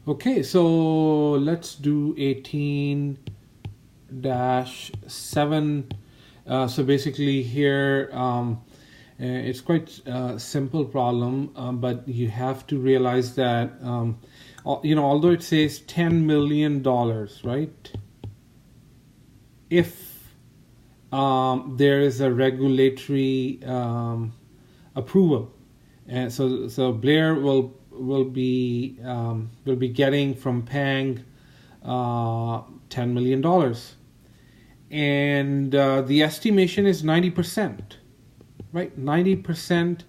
Okay, so let's do 18-7. So basically here, it's quite a simple problem, but you have to realize that, although it says $10 million, right? If there is a regulatory approval, and so Blair will be getting from Pang $10 million, and the estimation is 90%, right? 90%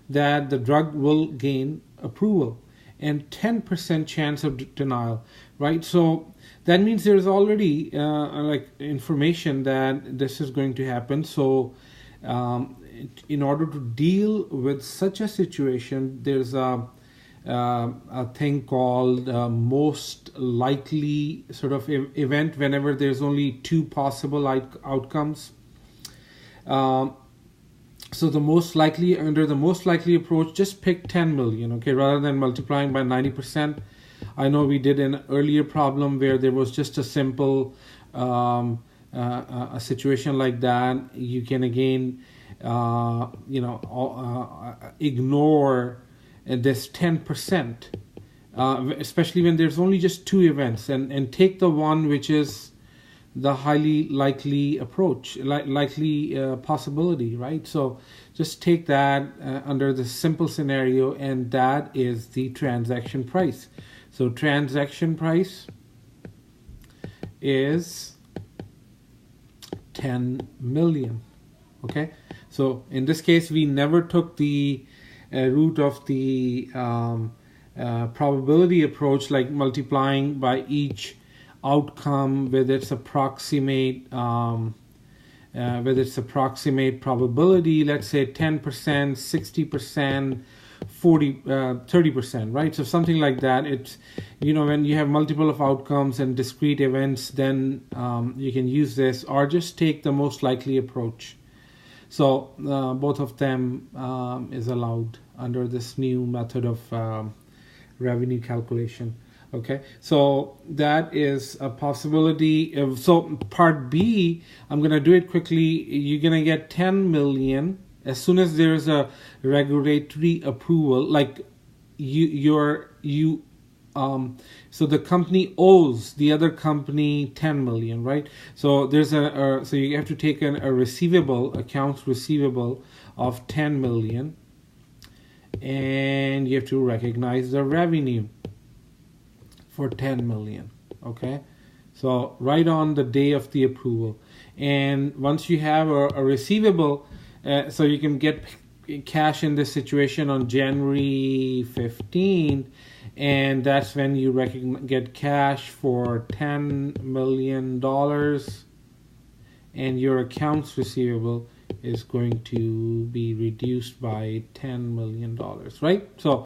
that the drug will gain approval, and 10% chance of denial, right? So that means there's already like information that this is going to happen. So in order to deal with such a situation, there's a thing called most likely sort of event. Whenever there's only two possible outcomes, so the most likely, under the most likely approach, just pick 10 million, okay, rather than multiplying by 90%. I know we did an earlier problem where there was just a simple a situation like that. You can again ignore this 10%, especially when there's only just two events, and take the one which is the highly likely approach, likely possibility, right? So just take that under the simple scenario, and that is the transaction price. So transaction price is 10 million. Okay, so in this case we never took the root of the probability approach, like multiplying by each outcome with its approximate probability. Let's say 10%, 60%, 30%, right? So something like that. It's, when you have multiple of outcomes and discrete events, then you can use this, or just take the most likely approach. So both of them is allowed under this new method of revenue calculation. Okay, so that is a possibility. So part B, I'm going to do it quickly. You're going to get 10 million as soon as there is a regulatory approval, like so the company owes the other company 10 million, right? So there's so you have to take a accounts receivable of 10 million, and you have to recognize the revenue for 10 million. Okay, so right on the day of the approval. And once you have a receivable, so you can get cash in this situation on January 15, and that's when you get cash for $10 million, and your accounts receivable is going to be reduced by $10 million, right? So